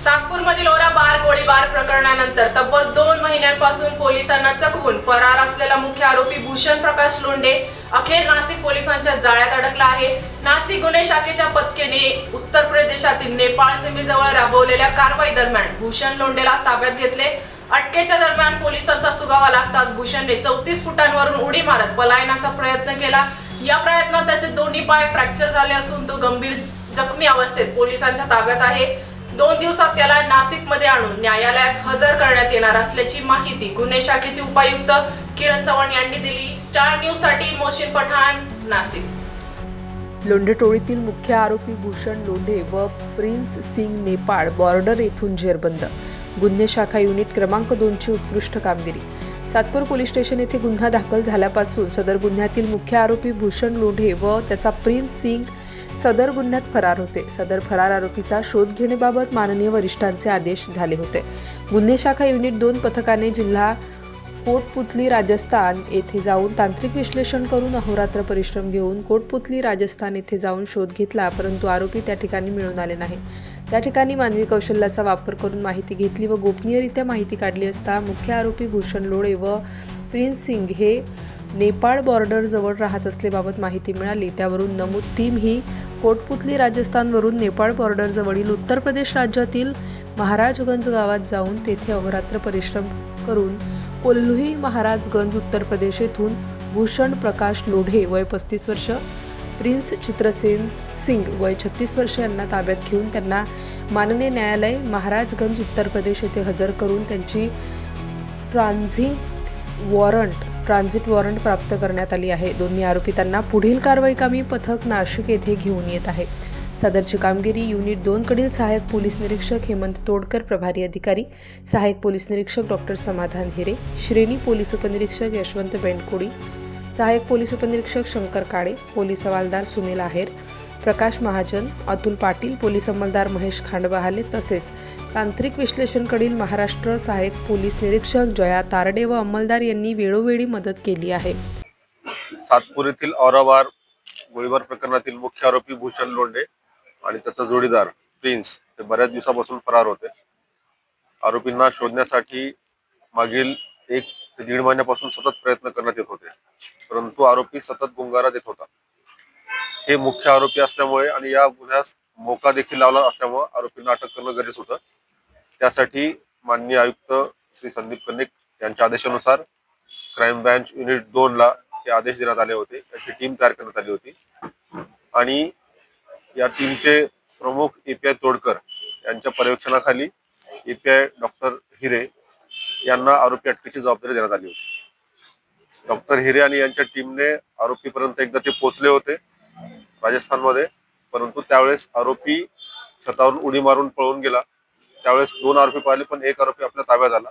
नागपूरमधील ओरा बार गोळीबार प्रकरणानंतर तब्बल 2 महिन्यांपासून पोलिसांना चकवून फरार असलेला मुख्य आरोपी भूषण प्रकाश लोंढे अखेर नाशिक पोलिसांच्या जाळ्यात अडकला आहे। नाशिक गुन्हे शाखेच्या पथकाने उत्तर प्रदेशातील नेपाळ सीमेजवळ राबवलेल्या कारवाई दरम्यान भूषण लोंढेला ताब्यात घेतले। अटकेच्या दरम्यान पोलिसांचा सुगावा लागताच भूषणने 34 फुटांवरून उडी मारत पलायनाचा प्रयत्न केला। या प्रयत्नात त्याचे दोन्ही पाय फ्रॅक्चर झाले असून तो गंभीर जखमी अवस्थेत पोलिसांच्या ताब्यात आहे। 2 दिवसात त्याला नाशिकमध्ये आणून न्यायालयात हजर करण्यात येणार असल्याची माहिती गुन्हे शाखेचे उपायुक्त किरण चव्हाण यांनी दिली। स्टार न्यूज साठी मोशीन पठाण, नाशिक। लोंढे टोळीतील मुख्य आरोपी भूषण लोंढे व प्रिन्स सिंग नेपाळ बॉर्डर येथून जेरबंद। गुन्हे शाखा युनिट क्रमांक 2 ची उत्कृष्ट कामगिरी। सातपूर पोलीस स्टेशन येथे गुन्हा दाखल झाल्यापासून सदर गुन्ह्यातील मुख्य आरोपी भूषण लोंढे व त्याचा प्रिन्स सिंग सदर गुन्ह्यात फरार होते। सदर फरार आरोपीचा शोध घेण्याबाबत माननीय वरिष्ठांचे आदेश झाले होते। गुन्हे शाखा युनिट 2 पथकाने जिल्हा कोटपुतली राजस्थान येथे जाऊन तांत्रिक विश्लेषण करून अहोरात्र परिश्रम घेऊन कोटपुतली राजस्थान येथे जाऊन शोध घेतला, परंतु आरोपी त्या ठिकाणी मिळून आले नाही। त्या ठिकाणी मानवी कौशल्याचा वापर करून माहिती घेतली व गोपनीयरित्या माहिती काढली असता मुख्य आरोपी भूषण लोंढे व प्रिन्स सिंग हे नेपाळ बॉर्डर जवळ राहत असल्याबाबत माहिती मिळाली। त्यावरून नमूद टीम ही कोटपुतली राजस्थानवरून नेपाळ बॉर्डर जवळील उत्तर प्रदेश राज्यातील महाराजगंज गावात जाऊन तेथे अहोरात्र परिश्रम करून कोल्हुई महाराजगंज उत्तर प्रदेश येथून भूषण प्रकाश लोंढे वय 35 वर्ष, प्रिन्स चित्रसेन सिंग वय 36 वर्ष यांना ताब्यात घेऊन त्यांना माननीय न्यायालय महाराजगंज उत्तर प्रदेश येथे हजर करून त्यांची ट्रान्झिट वॉरंट प्राप्त करण्यात आली आहे। दोन्ही आरोपितांना पुढील कारवाईकामी पथक नाशिक येथे घेऊन येत आहे। सदरची कामगिरी युनिट 2 कडील सहाय्यक पोलीस निरीक्षक हेमंत तोडकर, प्रभारी अधिकारी सहाय्यक पोलीस निरीक्षक डॉक्टर समाधान हिरे, श्रेणी पोलीस उपनिरीक्षक यशवंत बेंडकोडी, सहाय्यक पोलीस उपनिरीक्षक शंकर काळे, पोलीस हवालदार सुनील आहेर, प्रकाश महाजन, अतुल पाटील, पोलीस अंमलदार महेश खांडबहाले तसेच तांत्रिक विश्लेषणकडील महाराष्ट्र सहाय्यक पोलीस निरीक्षक जया तारडे व अंमलदार यांनी वेळोवेळी मदत केली आहे। सातपूर येथील औराबार गोळीबार प्रकरणातील मुख्य आरोपी भूषण लोंढे आणि त्याचा जोडीदार प्रिन्स हे बऱ्याच दिवसापासून फरार होते। आरोपींना शोधण्यासाठी मागील 1 ते 1.5 महिन्यापासून सतत प्रयत्न करण्यात येत होते, परंतु आरोपी सतत गुंगारा देत होता। हे मुख्य आरोपी असल्यामुळे आणि या गुन्ह्यास मोका देखील लावला असल्यामुळे आरोपींना अटक करणं गरजेचं होतं। त्यासाठी माननीय आयुक्त श्री संदीप कन्निक यांच्या आदेशानुसार क्राईम ब्रांच युनिट 2 ला हे आदेश देण्यात आले होते। त्याची टीम तयार करण्यात आली होती आणि या टीमचे प्रमुख एपीआय तोडकर यांच्या पर्यवेक्षणाखाली एपीआय डॉक्टर हिरे यांना आरोपी अटकेची जबाबदारी देण्यात आली होती। डॉक्टर हिरे आणि यांच्या टीमने आरोपीपर्यंत एकदा ते पोहोचले होते राजस्थानमध्ये, परंतु त्यावेळेस आरोपी छतावरून उडी मारून पळून गेला। त्यावेळेस 2 आरोपी पाहिले, पण 1 आरोपी आपल्या ताब्यात आला।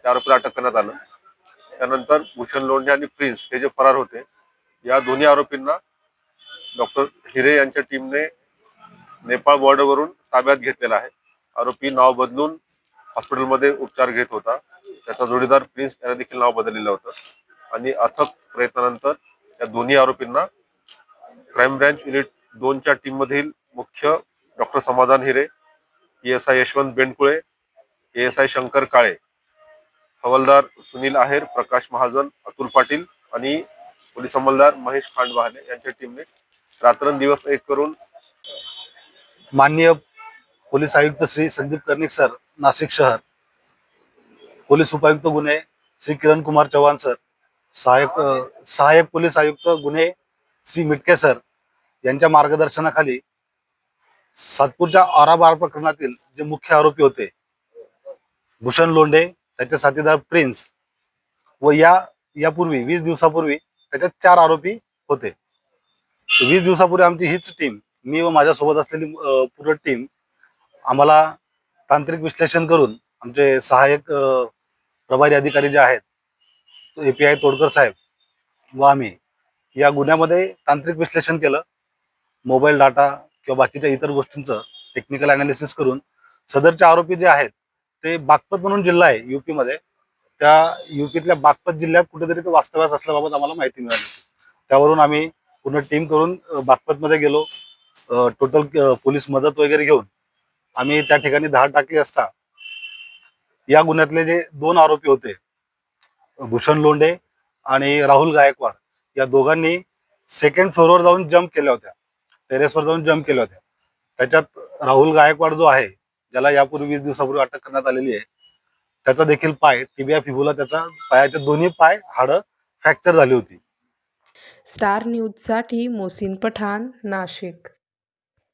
त्या आरोपीला अटक करण्यात आलं। त्यानंतर भूषण लोंढे आणि प्रिन्स हे जे फरार होते, या दोन्ही आरोपींना डॉक्टर हिरे यांच्या टीमने नेपाळ बॉर्डरवरून ताब्यात घेतलेला आहे। आरोपी नाव बदलून हॉस्पिटलमध्ये उपचार घेत होता। त्याचा जोडीदार प्रिन्स याने देखील नाव बदललेलं होतं आणि अथक प्रयत्नानंतर या दोन्ही आरोपींना क्राईम ब्रांच युनिट 2 च्या टीम मधील मुख्य डॉक्टर समाधान हिरे, एएसआय यशवंत बेंडकुळे, एएसआय शंकर काळे, हवालदार सुनील आहेर, प्रकाश महाजन, अतुल पाटील आणि पोलीस अंमलदार महेश खांडबहाले यांच्या टीमने रात्रंदिवस एक करून माननीय पोलीस आयुक्त श्री संदीप कर्णिक सर नाशिक शहर, पोलीस उपायुक्त गुन्हे श्री किरण कुमार चव्हाण सर, सहाय्यक पोलीस आयुक्त गुन्हे श्री मिटके सर यांच्या मार्गदर्शनाखाली सातपूरच्या औराबार प्रकरणातील जे मुख्य आरोपी होते भूषण लोंढे, त्याचे साथीदार प्रिन्स व यापूर्वी 20 दिवसापूर्वी त्याच्यात 4 आरोपी होते। 20 दिवसापूर्वी आमची हीच टीम, मी व माझ्यासोबत असलेली पूर्ण टीम, आम्हाला तांत्रिक विश्लेषण करून आमचे सहाय्यक प्रभारी अधिकारी जे आहेत तो एपीआय तोडकर साहेब व आम्ही या गुन्ह्यामध्ये तांत्रिक विश्लेषण केलं। मोबाईल डाटा किंवा बाकीच्या इतर गोष्टींचं टेक्निकल अनालिसिस करून सदरचे आरोपी जे आहेत ते बागपत म्हणून जिल्हा आहे यूपी मध्ये, त्या यूपीतल्या बागपत जिल्ह्यात कुठेतरी ते वास्तव्यास असल्याबाबत आम्हाला माहिती मिळाली। त्यावरून आम्ही पूर्ण टीम करून बागपत मध्ये गेलो। टोटल पोलीस मदत वगैरे घेऊन आम्ही त्या ठिकाणी धाड टाकली असता या गुन्ह्यातले जे 2 आरोपी होते, भूषण लोंढे आणि राहुल गायकवाड, या दोघांनी सेकंड फ्लोअरवर जाऊन जम्प केल्या होत्या, टेरेसवर जाऊन जम्प केल्या होत्या. त्याच्यात राहुल गायकवाड जो आहे, ज्याला यापूर्वी 20 दिवसापूर्वी अटक करण्यात आलेली आहे, त्याचा देखील पाय टिबिया फिबुला, त्याचा पायाचे दोन्ही पाय हाडं फ्रॅक्चर झाली होती. स्टार न्यूजसाठी मोसीन पठाण, नाशिक.